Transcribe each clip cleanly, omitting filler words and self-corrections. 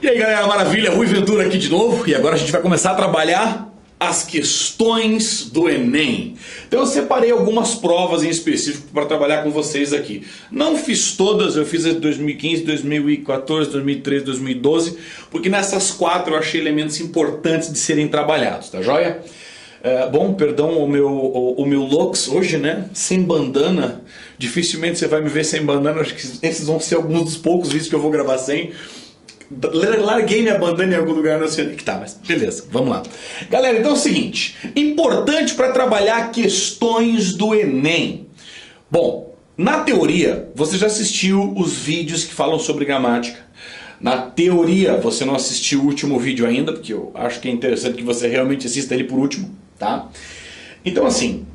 E aí galera, maravilha, Rui Ventura aqui de novo, e agora a gente vai começar a trabalhar as questões do Enem. Então eu separei algumas provas em específico para trabalhar com vocês aqui. Não fiz todas, eu fiz em 2015, 2014, 2013, 2012, porque nessas quatro eu achei elementos importantes de serem trabalhados, tá joia? Bom, perdão o meu looks hoje, né? Sem bandana, dificilmente você vai me ver sem bandana, acho que esses vão ser alguns dos poucos vídeos que eu vou gravar sem. Larguei minha bandana em algum lugar, não sei onde que tá, mas beleza, vamos lá. Galera, então é o seguinte, importante para trabalhar questões do Enem. Bom, na teoria, você já assistiu os vídeos que falam sobre gramática. Na teoria, você não assistiu o último vídeo ainda, porque eu acho que é interessante que você realmente assista ele por último, tá? Então assim,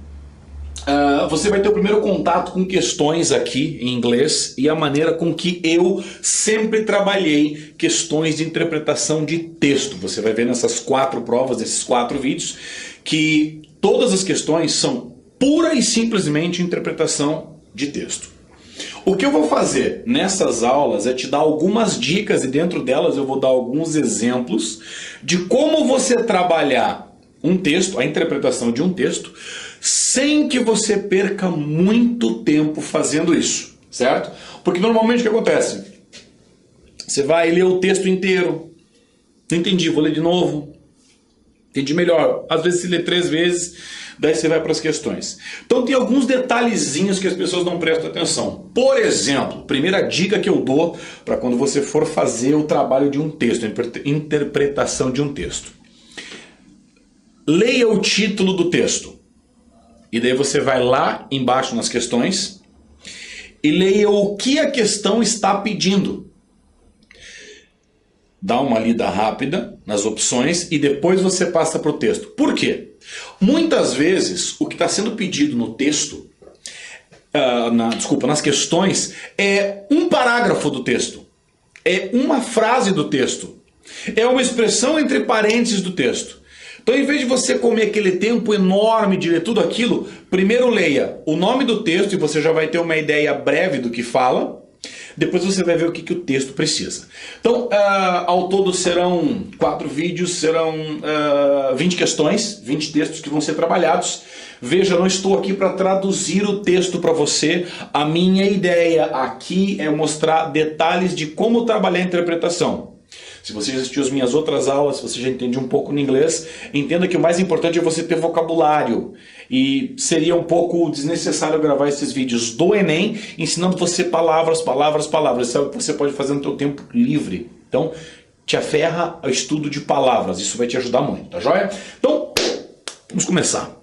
você vai ter o primeiro contato com questões aqui em inglês e a maneira com que eu sempre trabalhei questões de interpretação de texto. Você vai ver nessas quatro provas, nesses quatro vídeos, que todas as questões são pura e simplesmente interpretação de texto. O que eu vou fazer nessas aulas é te dar algumas dicas e dentro delas eu vou dar alguns exemplos de como você trabalhar um texto, a interpretação de um texto, sem que você perca muito tempo fazendo isso, certo? Porque normalmente o que acontece? Você vai ler o texto inteiro, não entendi, vou ler de novo, entendi melhor. Às vezes você lê 3 vezes, daí você vai para as questões. Então tem alguns detalhezinhos que as pessoas não prestam atenção. Por exemplo, primeira dica que eu dou para quando você for fazer o trabalho de um texto, a interpretação de um texto. Leia o título do texto. E daí você vai lá embaixo nas questões e leia o que a questão está pedindo. Dá uma lida rápida nas opções e depois você passa para o texto. Por quê? Muitas vezes o que está sendo pedido no texto, nas questões, é um parágrafo do texto. É uma frase do texto. É uma expressão entre parênteses do texto. Então, em vez de você comer aquele tempo enorme de ler tudo aquilo, primeiro leia o nome do texto e você já vai ter uma ideia breve do que fala. Depois você vai ver o que o texto precisa. Então, ao todo serão 4 vídeos, serão 20 questões, 20 textos que vão ser trabalhados. Veja, não estou aqui para traduzir o texto para você. A minha ideia aqui é mostrar detalhes de como trabalhar a interpretação. Se você já assistiu as minhas outras aulas, se você já entende um pouco no inglês, entenda que o mais importante é você ter vocabulário. E seria um pouco desnecessário gravar esses vídeos do Enem, ensinando você palavras. Isso é o que você pode fazer no seu tempo livre. Então, te aferra ao estudo de palavras. Isso vai te ajudar muito, tá joia? Então, vamos começar.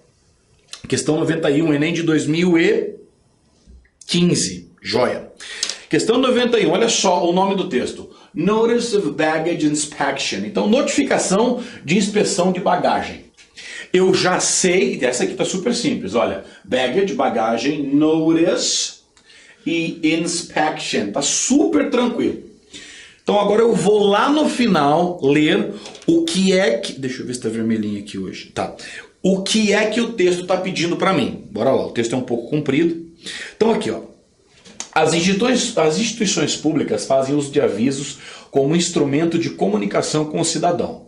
Questão 91, Enem de 2015. Joia. Questão 91, olha só o nome do texto. Notice of Baggage Inspection. Então, notificação de inspeção de bagagem. Eu já sei, essa aqui está super simples, olha. Baggage, bagagem, notice e inspection. Está super tranquilo. Então, agora eu vou lá no final ler o que é que... Deixa eu ver se está vermelhinho aqui hoje. Tá. O que é que o texto está pedindo para mim? Bora lá, o texto é um pouco comprido. Então, aqui, ó. As instituições públicas fazem uso de avisos como instrumento de comunicação com o cidadão.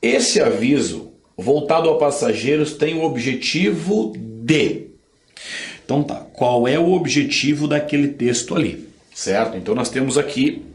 Esse aviso, voltado a passageiros, tem o objetivo de... Então tá, qual é o objetivo daquele texto ali? Certo? Então nós temos aqui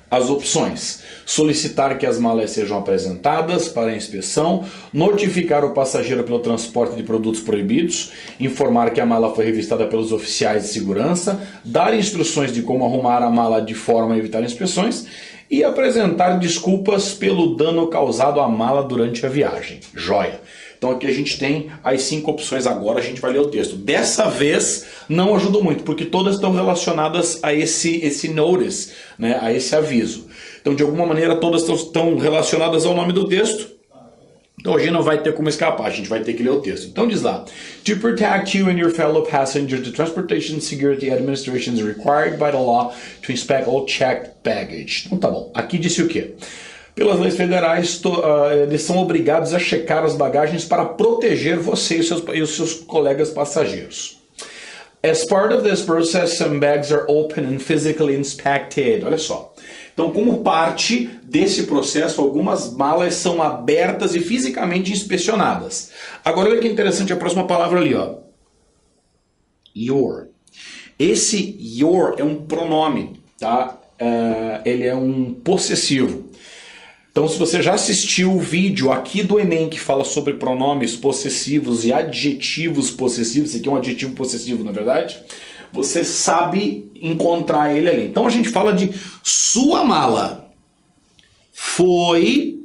as opções. Solicitar que as malas sejam apresentadas para a inspeção, notificar o passageiro pelo transporte de produtos proibidos, informar que a mala foi revistada pelos oficiais de segurança, dar instruções de como arrumar a mala de forma a evitar inspeções e apresentar desculpas pelo dano causado à mala durante a viagem. Joia! Então aqui a gente tem as 5 opções, agora a gente vai ler o texto. Dessa vez não ajudou muito, porque todas estão relacionadas a esse notice, né, a esse aviso. Então de alguma maneira todas estão relacionadas ao nome do texto. Então a gente não vai ter como escapar, a gente vai ter que ler o texto. Então diz lá: To protect you and your fellow passengers, the Transportation Security Administration is required by the law to inspect all checked baggage. Então tá bom, aqui disse o quê? Pelas leis federais, eles são obrigados a checar as bagagens para proteger você e os seus colegas passageiros. As part of this process, some bags are open and physically inspected. Olha só. Então, como parte desse processo, algumas malas são abertas e fisicamente inspecionadas. Agora, olha que interessante a próxima palavra ali, ó. Your. Esse your é um pronome, tá? Ele é um possessivo. Então, se você já assistiu o vídeo aqui do Enem que fala sobre pronomes possessivos e adjetivos possessivos, esse aqui é um adjetivo possessivo, na verdade, você sabe encontrar ele ali. Então, a gente fala de sua mala foi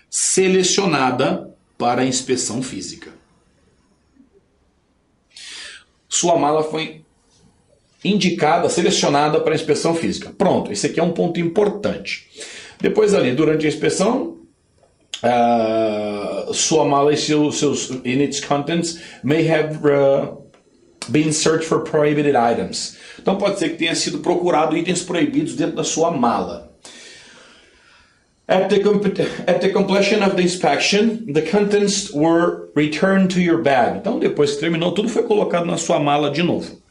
selecionada para a inspeção física. Sua mala foi indicada, selecionada para inspeção física. Pronto, esse aqui é um ponto importante. Depois ali, durante a inspeção, sua mala e seus in its contents may have been searched for prohibited items. Então pode ser que tenha sido procurado itens proibidos dentro da sua mala. At the completion of the inspection, the contents were returned to your bag. Então depois que terminou, tudo foi colocado na sua mala de novo.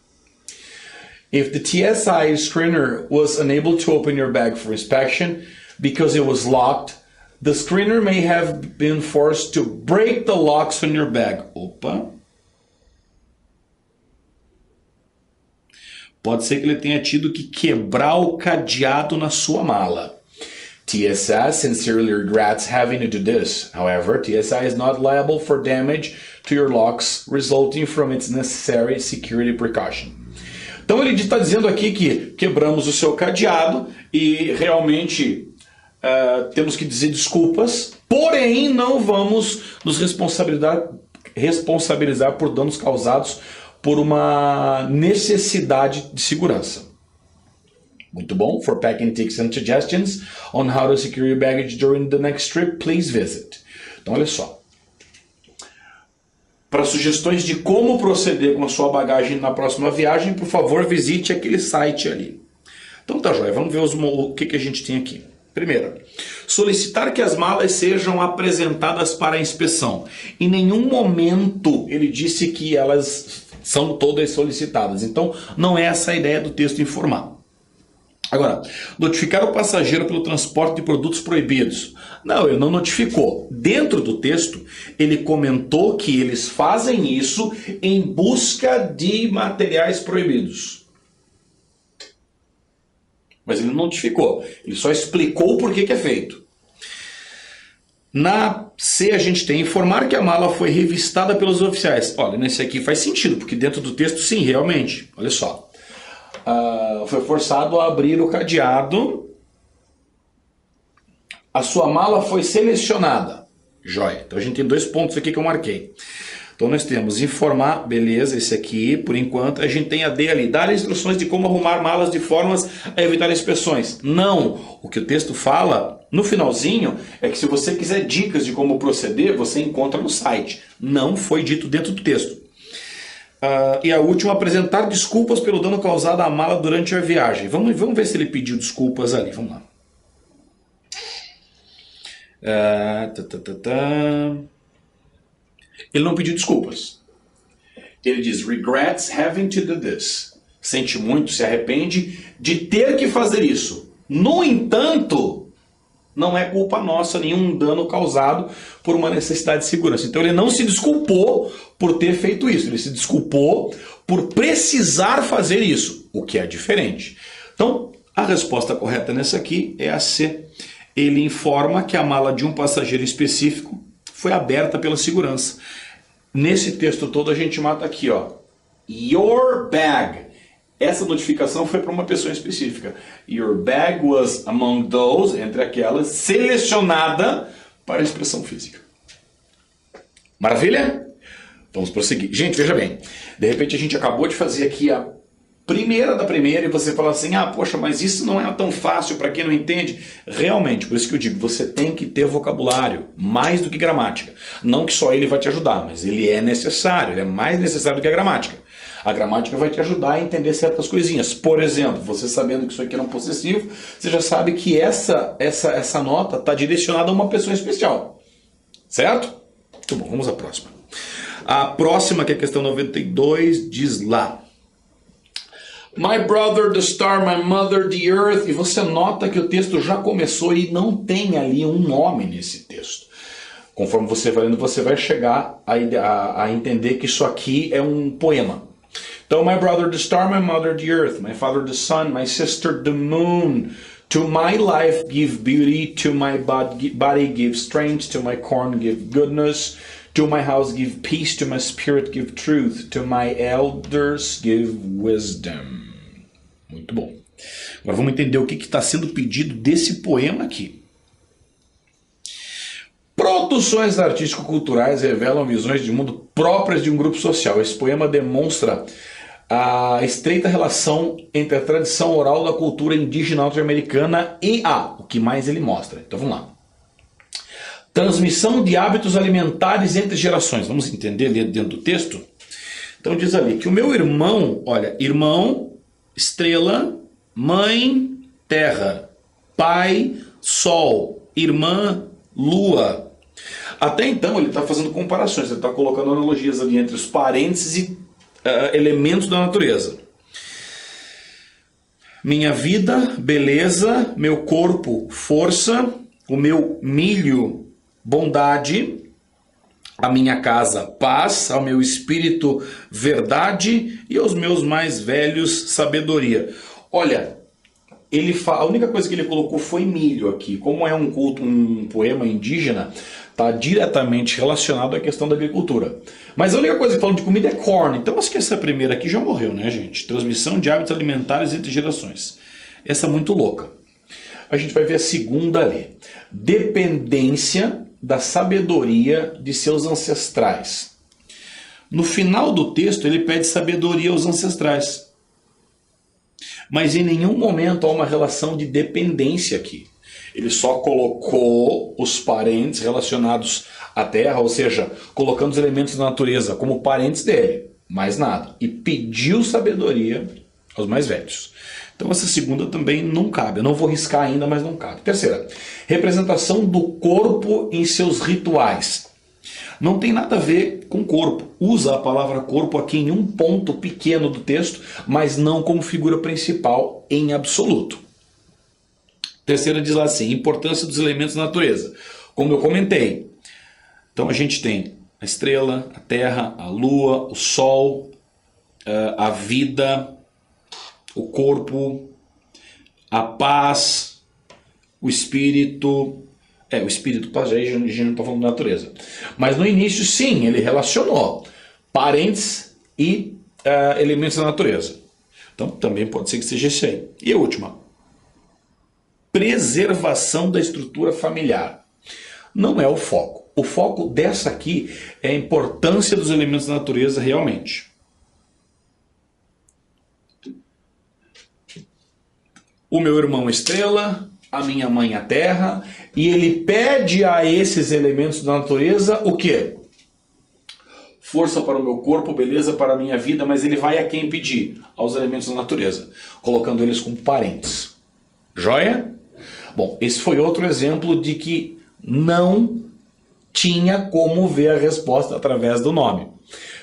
If the TSI screener was unable to open your bag for inspection because it was locked, the screener may have been forced to break the locks on your bag. Opa! Pode ser que ele tenha tido que quebrar o cadeado na sua mala. TSI sincerely regrets having to do this. However, TSI is not liable for damage to your locks resulting from its necessary security precaution. Então ele está dizendo aqui que quebramos o seu cadeado e realmente temos que dizer desculpas, porém não vamos nos responsabilizar por danos causados por uma necessidade de segurança. Muito bom. For packing tips and suggestions on how to secure your baggage during the next trip, please visit. Então olha só. Para sugestões de como proceder com a sua bagagem na próxima viagem, por favor, visite aquele site ali. Então tá, joia. Vamos ver o que a gente tem aqui. Primeiro, solicitar que as malas sejam apresentadas para a inspeção. Em nenhum momento ele disse que elas são todas solicitadas. Então, não é essa a ideia do texto informar. Agora, notificar o passageiro pelo transporte de produtos proibidos. Não, ele não notificou. Dentro do texto, ele comentou que eles fazem isso em busca de materiais proibidos. Mas ele não notificou. Ele só explicou por que é feito. Na C, a gente tem informar que a mala foi revistada pelos oficiais. Olha, nesse aqui faz sentido, porque dentro do texto, sim, realmente. Olha só. Foi forçado a abrir o cadeado. A sua mala foi selecionada. Jóia. Então a gente tem 2 pontos aqui que eu marquei. Então nós temos informar, beleza, esse aqui, por enquanto. A gente tem a D ali, dar instruções de como arrumar malas de formas a evitar inspeções. Não, o que o texto fala no finalzinho é que se você quiser dicas de como proceder, você encontra no site. Não foi dito dentro do texto. E a última, apresentar desculpas pelo dano causado à mala durante a viagem. Vamos ver se ele pediu desculpas ali, vamos lá. Ele não pediu desculpas. Ele diz, regrets having to do this. Sente muito, se arrepende de ter que fazer isso. No entanto, não é culpa nossa nenhum dano causado por uma necessidade de segurança. Então ele não se desculpou por ter feito isso. Ele se desculpou por precisar fazer isso, o que é diferente. Então, a resposta correta nessa aqui é a C. Ele informa que a mala de um passageiro específico foi aberta pela segurança. Nesse texto todo a gente mata aqui, ó. Your bag. Essa notificação foi para uma pessoa específica. Your bag was among those, entre aquelas, selecionada para a inspeção física. Maravilha? Vamos prosseguir. Gente, veja bem. De repente a gente acabou de fazer aqui a primeira da primeira e você fala assim, poxa, mas isso não é tão fácil para quem não entende. Realmente, por isso que eu digo, você tem que ter vocabulário, mais do que gramática. Não que só ele vai te ajudar, mas ele é necessário, ele é mais necessário do que a gramática. A gramática vai te ajudar a entender certas coisinhas. Por exemplo, você sabendo que isso aqui é um possessivo, você já sabe que essa nota está direcionada a uma pessoa especial. Certo? Muito bom, vamos à próxima. A próxima, que é a questão 92, diz lá. My brother, the star, my mother, the earth. E você nota que o texto já começou e não tem ali um nome nesse texto. Conforme você vai lendo, você vai chegar a entender que isso aqui é um poema. Então, my brother, the star, my mother, the earth, my father, the sun, my sister, the moon. To my life give beauty, to my body give strength, to my corn give goodness, to my house give peace, to my spirit give truth, to my elders give wisdom. Muito bom. Agora vamos entender o que está sendo pedido desse poema aqui. Produções artístico-culturais revelam visões de mundo próprias de um grupo social. Esse poema demonstra a estreita relação entre a tradição oral da cultura indígena norte-americana e o que mais ele mostra. Então vamos lá. Transmissão de hábitos alimentares entre gerações. Vamos entender ali dentro do texto? Então diz ali que o meu irmão, olha, irmão, estrela, mãe, terra, pai, sol, irmã, lua. Até então ele está fazendo comparações, ele está colocando analogias ali entre os parênteses e elementos da natureza. Minha vida, beleza, meu corpo, força, o meu milho, bondade, a minha casa, paz, ao meu espírito, verdade, e aos meus mais velhos, sabedoria. Olha, a única coisa que ele colocou foi milho aqui. Como é um poema indígena, está diretamente relacionado à questão da agricultura. Mas a única coisa que falam de comida é corn. Então acho que essa primeira aqui já morreu, né, gente? Transmissão de hábitos alimentares entre gerações. Essa é muito louca. A gente vai ver a segunda ali. Dependência da sabedoria de seus ancestrais. No final do texto ele pede sabedoria aos ancestrais. Mas em nenhum momento há uma relação de dependência aqui. Ele só colocou os parentes relacionados à terra, ou seja, colocando os elementos da natureza como parentes dele, mais nada. E pediu sabedoria aos mais velhos. Então essa segunda também não cabe. Eu não vou riscar ainda, mas não cabe. Terceira, representação do corpo em seus rituais. Não tem nada a ver com corpo. Usa a palavra corpo aqui em um ponto pequeno do texto, mas não como figura principal em absoluto. Terceira diz lá assim, importância dos elementos da natureza. Como eu comentei, então a gente tem a estrela, a terra, a lua, o sol, a vida, o corpo, a paz, o espírito. O espírito, paz, já a gente não está falando da natureza. Mas no início, sim, ele relacionou parentes e elementos da natureza. Então também pode ser que seja esse aí. E a última. Preservação da estrutura familiar. Não é o foco. O foco dessa aqui é a importância dos elementos da natureza realmente. O meu irmão estrela, a minha mãe a terra, e ele pede a esses elementos da natureza o quê? Força para o meu corpo, beleza para a minha vida, mas ele vai a quem pedir? Aos elementos da natureza, colocando eles como parentes. Joia? Bom, esse foi outro exemplo de que não tinha como ver a resposta através do nome.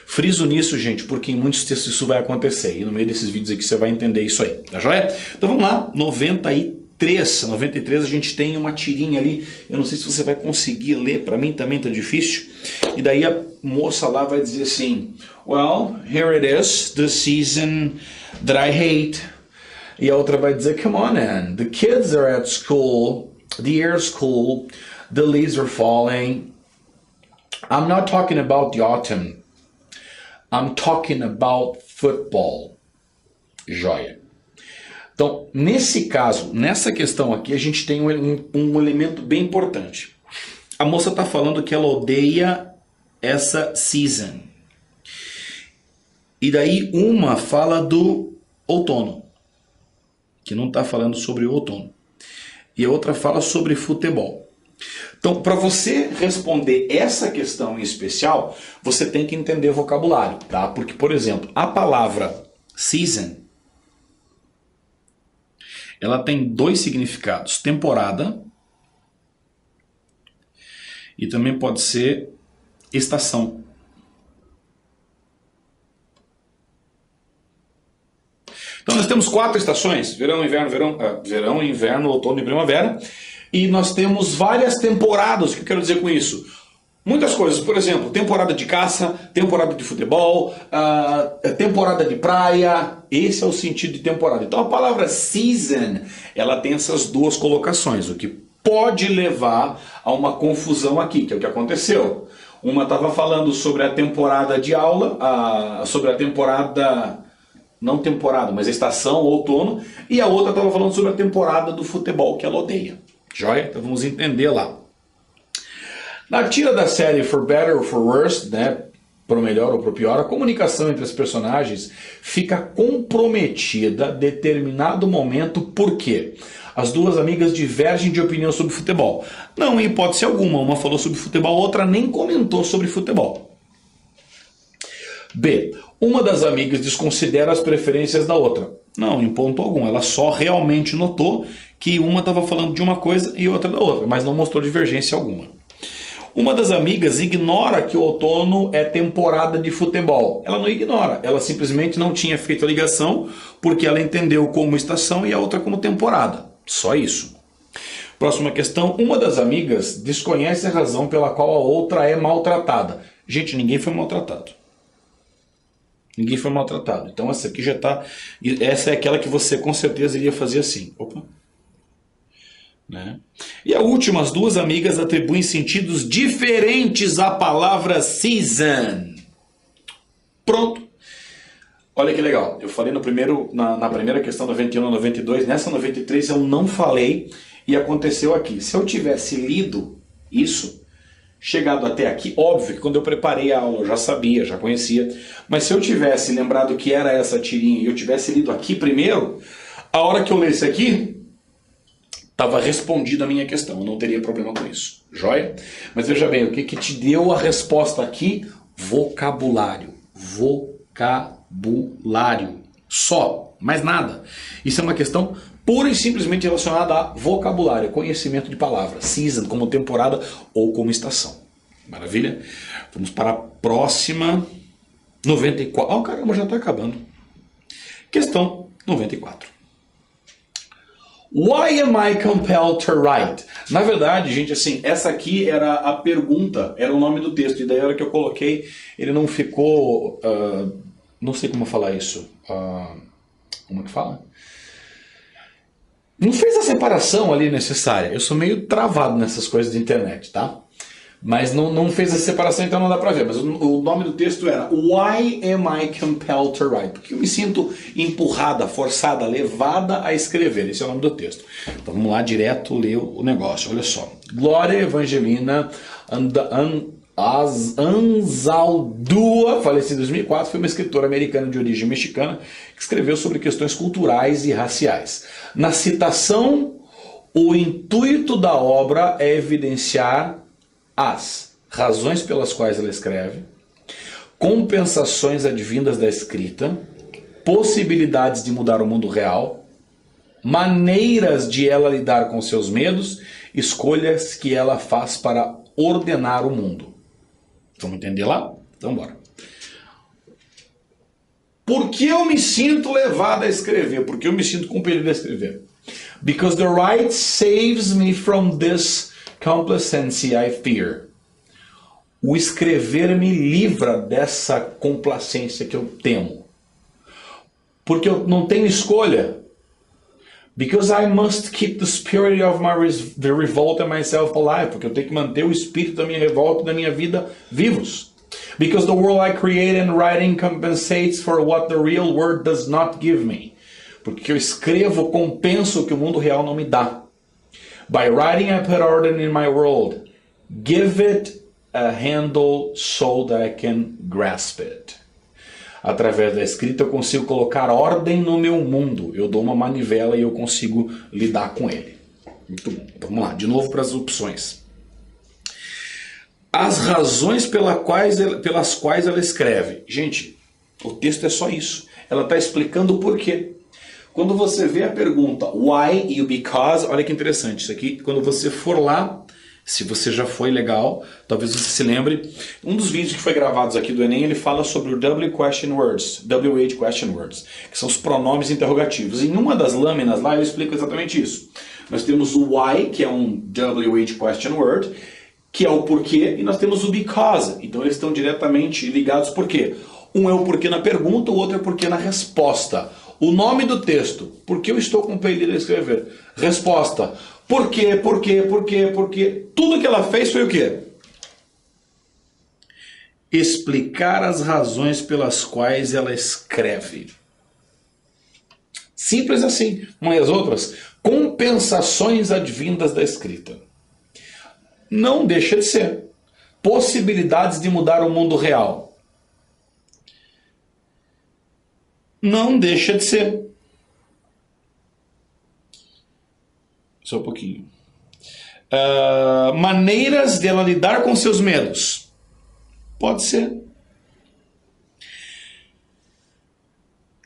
Friso nisso, gente, porque em muitos textos isso vai acontecer. E no meio desses vídeos aqui você vai entender isso aí. Tá joia? Então vamos lá, 93 a gente tem uma tirinha ali. Eu não sei se você vai conseguir ler, para mim também tá difícil. E daí a moça lá vai dizer assim: well, here it is, the season that I hate. E a outra vai dizer, come on, Anne, the kids are at school, the air's cool, the leaves are falling. I'm not talking about the autumn. I'm talking about football. Joia. Então, nesse caso, nessa questão aqui, a gente tem um elemento bem importante. A moça está falando que ela odeia essa season. E daí uma fala do outono, que não está falando sobre o outono. E a outra fala sobre futebol. Então, para você responder essa questão em especial, você tem que entender vocabulário, tá? Porque, por exemplo, a palavra season, ela tem dois significados: temporada e também pode ser estação. Então nós temos 4 estações, verão, inverno, outono e primavera. E nós temos várias temporadas. O que eu quero dizer com isso? Muitas coisas, por exemplo, temporada de caça, temporada de futebol, temporada de praia. Esse é o sentido de temporada. Então a palavra season, ela tem essas 2 colocações, o que pode levar a uma confusão aqui, que é o que aconteceu. Uma estava falando sobre a temporada de aula, sobre a temporada, não temporada, mas a estação, outono, e a outra estava falando sobre a temporada do futebol que ela odeia. Joia? Então vamos entender lá. Na tira da série For Better or For Worse, né, pro melhor ou pro pior, a comunicação entre as personagens fica comprometida a determinado momento. Por quê? As 2 amigas divergem de opinião sobre futebol. Não, em hipótese alguma. Uma falou sobre futebol, a outra nem comentou sobre futebol. B. Uma das amigas desconsidera as preferências da outra. Não, em ponto algum. Ela só realmente notou que uma estava falando de uma coisa e outra da outra, mas não mostrou divergência alguma. Uma das amigas ignora que o outono é temporada de futebol. Ela não ignora, ela simplesmente não tinha feito a ligação porque ela entendeu como estação e a outra como temporada. Só isso. Próxima questão. Uma das amigas desconhece a razão pela qual a outra é maltratada. Gente, ninguém foi maltratado. Ninguém foi maltratado. Então essa aqui já está... Essa é aquela que você com certeza iria fazer assim. Opa. Né? E a última, as 2 amigas atribuem sentidos diferentes à palavra season. Pronto. Olha que legal. Eu falei na primeira questão 91 e 92. Nessa 93 eu não falei e aconteceu aqui. Se eu tivesse lido isso, chegado até aqui, óbvio que quando eu preparei a aula eu já sabia, já conhecia. Mas se eu tivesse lembrado que era essa tirinha e eu tivesse lido aqui primeiro, a hora que eu lesse aqui... estava respondida a minha questão, eu não teria problema com isso. Joia? Mas veja bem, o que te deu a resposta aqui? Vocabulário. Vocabulário. Só, mais nada. Isso é uma questão pura e simplesmente relacionada a vocabulário, conhecimento de palavras. Season, como temporada ou como estação. Maravilha? Vamos para a próxima. 94. Oh, caramba, já está acabando. Questão 94. Why am I compelled to write? Na verdade, gente, assim, essa aqui era a pergunta, era o nome do texto. E daí a hora que eu coloquei, ele não ficou... não sei como falar isso. Como é que fala? Não fez a separação ali necessária. Eu sou meio travado nessas coisas de internet, tá? Mas não fez a separação, então não dá pra ver. Mas o nome do texto era Why am I compelled to write? Porque eu me sinto empurrada, forçada, levada a escrever. Esse é o nome do texto. Então vamos lá, direto ler o negócio. Olha só. Glória Evangelina Anzaldúa, falecida em 2004, foi uma escritora americana de origem mexicana que escreveu sobre questões culturais e raciais. Na citação, o intuito da obra é evidenciar as razões pelas quais ela escreve, compensações advindas da escrita, possibilidades de mudar o mundo real, maneiras de ela lidar com seus medos, escolhas que ela faz para ordenar o mundo. Vamos entender lá? Então bora. Por que eu me sinto levado a escrever? Por que eu me sinto compelido a escrever? Because the right saves me from this complacency I fear. O escrever me livra dessa complacência que eu temo. Porque eu não tenho escolha. Because I must keep the spirit of the revolt and myself alive. Porque eu tenho que manter o espírito da minha revolta e da minha vida vivos. Because the world I create and writing compensates for what the real world does not give me. Porque eu escrevo, compenso o que o mundo real não me dá. By writing I put order in my world. Give it a handle so that I can grasp it. Através da escrita eu consigo colocar ordem no meu mundo. Eu dou uma manivela e eu consigo lidar com ele. Muito bom. Então, vamos lá, de novo para as opções. As razões pelas quais ela escreve. Gente, o texto é só isso. Ela está explicando o porquê. Quando você vê a pergunta why e o because, olha que interessante. Isso aqui, quando você for lá Se você já foi legal, talvez você se lembre. Um dos vídeos que foi gravados aqui do Enem, ele fala sobre o W question words, WH question words, que são os pronomes interrogativos. Em uma das lâminas lá eu explico exatamente isso. Nós temos o why, que é um WH question word, que é o porquê, e nós temos o because. Então eles estão diretamente ligados por quê? Um é o porquê na pergunta, o outro é o porquê na resposta. O nome do texto, por que eu estou compelido a escrever? Resposta, por quê, por quê, por quê, por quê? Tudo que ela fez foi o quê? Explicar as razões pelas quais ela escreve. Simples assim. Uma e as outras, compensações advindas da escrita. Não deixa de ser. Possibilidades de mudar o mundo real. Não deixa de ser. Só um pouquinho. Maneiras dela lidar com seus medos. Pode ser.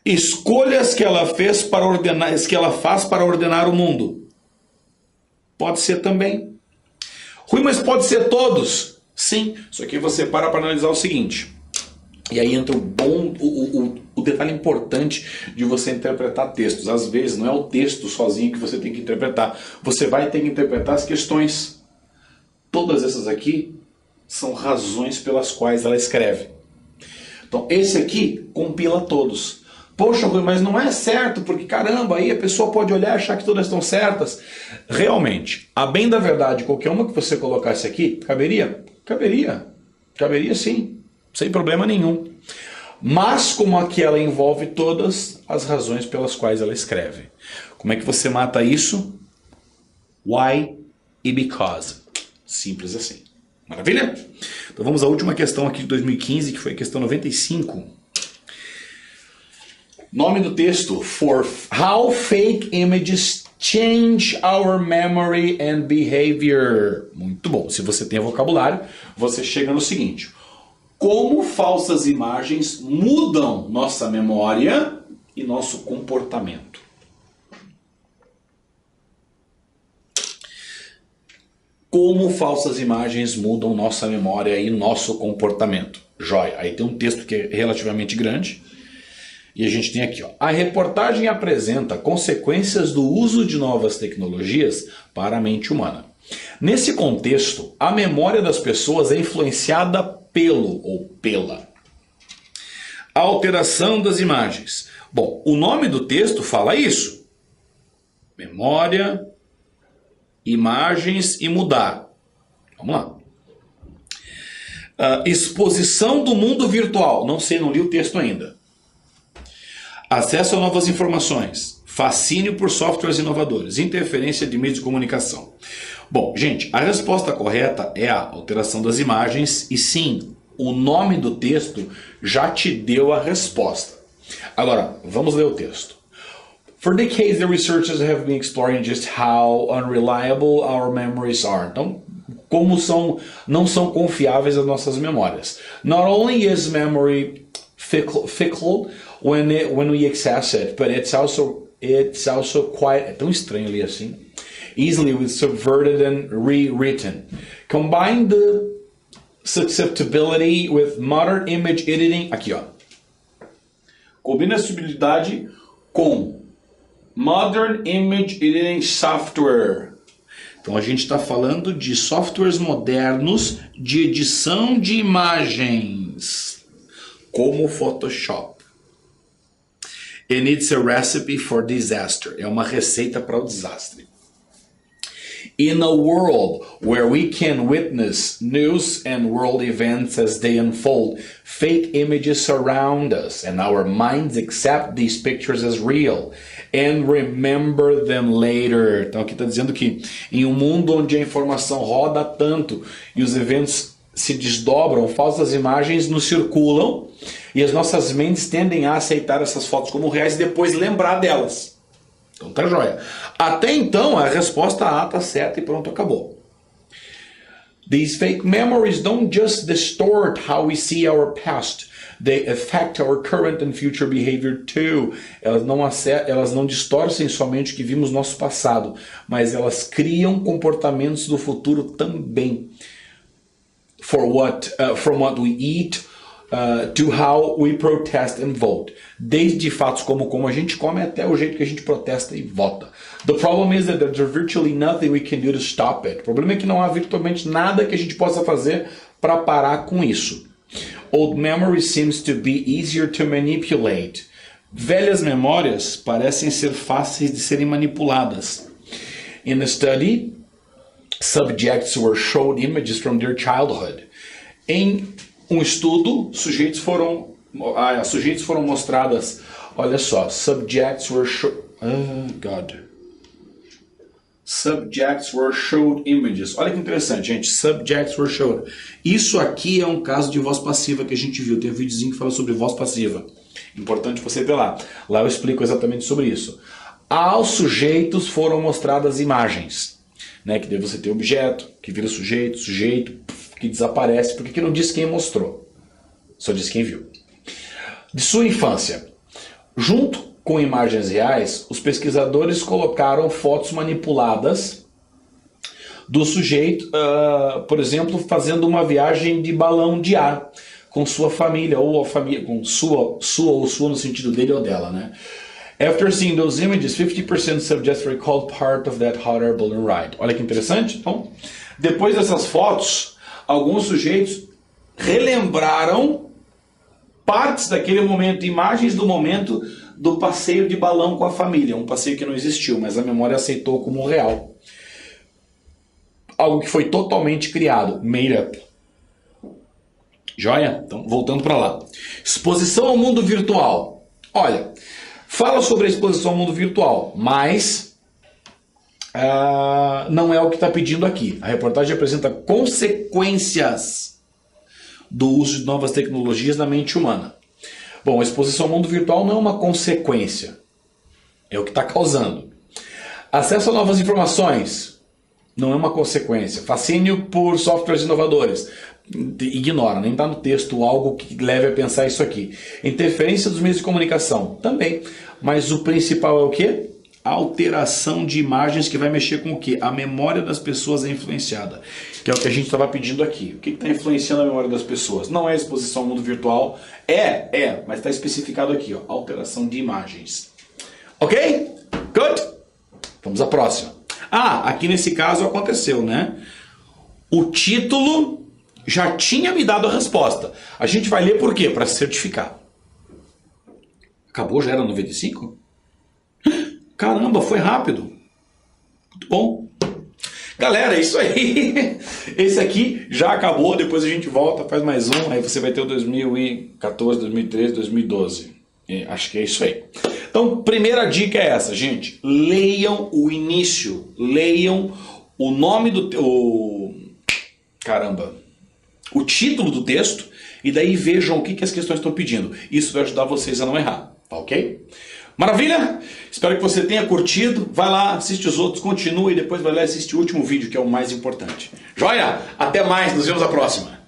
Escolhas que ela fez para ordenar, que ela faz para ordenar o mundo. Pode ser também. Rui, mas pode ser todos? Sim. Só que você para analisar o seguinte. E aí entra o detalhe importante de você interpretar textos. Às vezes não é o texto sozinho que você tem que interpretar. Você vai ter que interpretar as questões. Todas essas aqui são razões pelas quais ela escreve. Então esse aqui compila todos. Poxa, Rui, mas não é certo, porque caramba, aí a pessoa pode olhar e achar que todas estão certas. Realmente, a bem da verdade, qualquer uma que você colocasse aqui, caberia? Caberia. Caberia sim. Sem problema nenhum. Mas como aqui ela envolve todas as razões pelas quais ela escreve. Como é que você mata isso? Why e because. Simples assim. Maravilha? Então vamos à última questão aqui de 2015, que foi a questão 95. Nome do texto: For How Fake Images Change Our Memory and Behavior. Muito bom. Se você tem vocabulário, você chega no seguinte: como falsas imagens mudam nossa memória e nosso comportamento. Como falsas imagens mudam nossa memória e nosso comportamento. Joia. Aí tem um texto que é relativamente grande. E a gente tem aqui, ó. A reportagem apresenta consequências do uso de novas tecnologias para a mente humana. Nesse contexto, a memória das pessoas é influenciada pelo ou pela a alteração das imagens. Bom, o nome do texto fala isso. Memória, imagens e mudar. Vamos lá. Exposição do mundo virtual. Não sei, não li o texto ainda. Acesso a novas informações. Fascínio por softwares inovadores. Interferência de meios de comunicação. Bom, gente, a resposta correta é a alteração das imagens e sim, o nome do texto já te deu a resposta. Agora, vamos ler o texto. For decades, the researchers have been exploring just how unreliable our memories are. Então, como não são confiáveis as nossas memórias. Not only is memory fickle when we access it, but it's also quite... É tão estranho ler assim. Easily subverted and rewritten. Combine the susceptibility with modern image editing. Aqui, ó. Combina a suscetibilidade com modern image editing software. Então a gente está falando de softwares modernos de edição de imagens, como o Photoshop. And it's a recipe for disaster. É uma receita para o desastre. In a world where we can witness news and world events as they unfold, fake images surround us and our minds accept these pictures as real and remember them later. Então aqui está dizendo que em um mundo onde a informação roda tanto e os eventos se desdobram, falsas imagens nos circulam e as nossas mentes tendem a aceitar essas fotos como reais e depois lembrar delas. Então tá joia. Até então a resposta A tá certa e pronto, acabou. These fake memories don't just distort how we see our past. They affect our current and future behavior too. Elas não distorcem somente o que vimos no nosso passado, mas elas criam comportamentos do futuro também. From what we eat to how we protest and vote. Desde fatos como a gente come até o jeito que a gente protesta e vota. The problem is that there's virtually nothing we can do to stop it. O problema é que não há virtualmente nada que a gente possa fazer para parar com isso. Old memory seems to be easier to manipulate. Velhas memórias parecem ser fáceis de serem manipuladas. In a study, subjects were showed images from their childhood. Em um estudo, sujeitos foram mostradas, olha só, subjects were showed images. Olha que interessante, gente. Subjects were showed. Isso aqui é um caso de voz passiva que a gente viu. Tem um videozinho que fala sobre voz passiva. Importante você ver lá. Lá eu explico exatamente sobre isso. Aos sujeitos foram mostradas imagens, né? Que daí você tem objeto, que vira sujeito, que desaparece, porque aqui não diz quem mostrou. Só diz quem viu. De sua infância. Junto com imagens reais, os pesquisadores colocaram fotos manipuladas do sujeito, por exemplo, fazendo uma viagem de balão de ar com sua família, ou a família, com sua no sentido dele ou dela, né? After seeing those images, 50% subjects recalled part of that hot air balloon ride. Olha que interessante. Então, depois dessas fotos, alguns sujeitos relembraram partes daquele momento, imagens do momento do passeio de balão com a família. Um passeio que não existiu, mas a memória aceitou como real. Algo que foi totalmente criado, made up. Joia? Então, voltando para lá. Exposição ao mundo virtual. Olha, fala sobre a exposição ao mundo virtual, mas não é o que está pedindo aqui. A reportagem apresenta consequências do uso de novas tecnologias na mente humana. Bom, a exposição ao mundo virtual não é uma consequência. É o que está causando. Acesso a novas informações não é uma consequência. Fascínio por softwares inovadores. Ignora, nem está no texto algo que leve a pensar isso aqui. Interferência dos meios de comunicação, também. Mas o principal é o quê? A alteração de imagens que vai mexer com o quê? A memória das pessoas é influenciada. Que é o que a gente estava pedindo aqui. O que está influenciando a memória das pessoas? Não é a exposição ao mundo virtual. Mas está especificado aqui, ó, alteração de imagens. Ok? Good? Vamos à próxima. Aqui nesse caso aconteceu, né? O título já tinha me dado a resposta. A gente vai ler por quê? Para se certificar. Acabou? Já era 95? Caramba, foi rápido. Muito bom. Galera, é isso aí. Esse aqui já acabou. Depois a gente volta, faz mais um. Aí você vai ter o 2014, 2013, 2012. Acho que é isso aí. Então, primeira dica é essa, gente. Leiam o início. Leiam o nome do... o título do texto. E daí vejam o que as questões estão pedindo. Isso vai ajudar vocês a não errar. Tá ok? Maravilha? Espero que você tenha curtido. Vai lá, assiste os outros, continua e depois vai lá e assiste o último vídeo, que é o mais importante. Joia? Até mais, nos vemos na próxima.